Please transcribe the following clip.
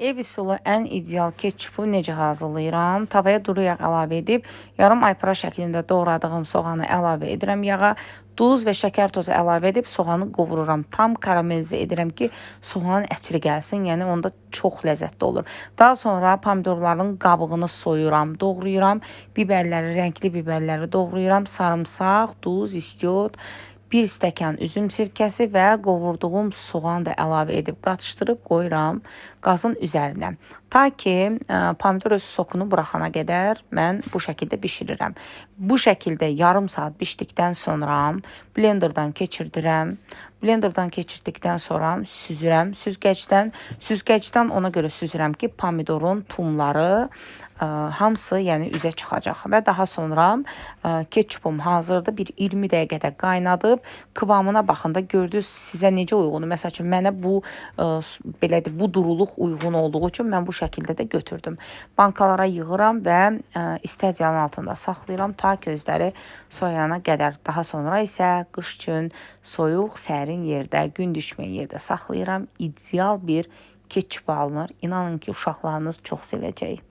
Ev üsulu ən ideal ketçupu necə hazırlayıram? Tavaya duru yağ əlavə edib, yarım aypara şəklində doğradığım soğanı əlavə edirəm yağa. Duz və şəkər tozu əlavə edib soğanı qovururam. Tam karamelizə edirəm ki, soğanın ətri gəlsin. Yəni onda çox ləzzətli olur. Daha sonra pomidorların qabığını soyuram, doğrayıram. Biberləri, rəngli biberləri doğrayıram. Sarımsaq, duz, istiot, 1 stəkan üzüm sirkəsi və qovurduğum soğan da əlavə edib qatışdırıb qoyuram qazın üzərinə. Ta ki pomidor öz sokunu buraxana qədər mən bu şəkildə bişirirəm. Bu şəkildə yarım saat bişdikdən sonra blenderdan keçirdirəm. Blenderdan keçirdikdən sonra süzürəm süzgəcdən. Süzgəcdən ona görə süzürəm ki, pomidorun tumları hamısı yəni üzə çıxacaq və daha sonra ketçupum hazırdır. Bir 20 dəqiqədə qaynadıb kıvamına baxında gördünüz sizə necə uyğundur. Məsəl üçün mənə bu belədir, bu duruluq uyğun olduğu üçün mən bu şəkildə də götürdüm. Bankalara yığıram və istədiyinin altında saxlayıram ta ki özləri soyana qədər. Daha sonra isə qış üçün soyuq, sərin yerdə, gün düşməyən yerdə saxlayıram. İdeal bir ketçup alınır. İnanın ki, uşaqlarınız çox sevəcək.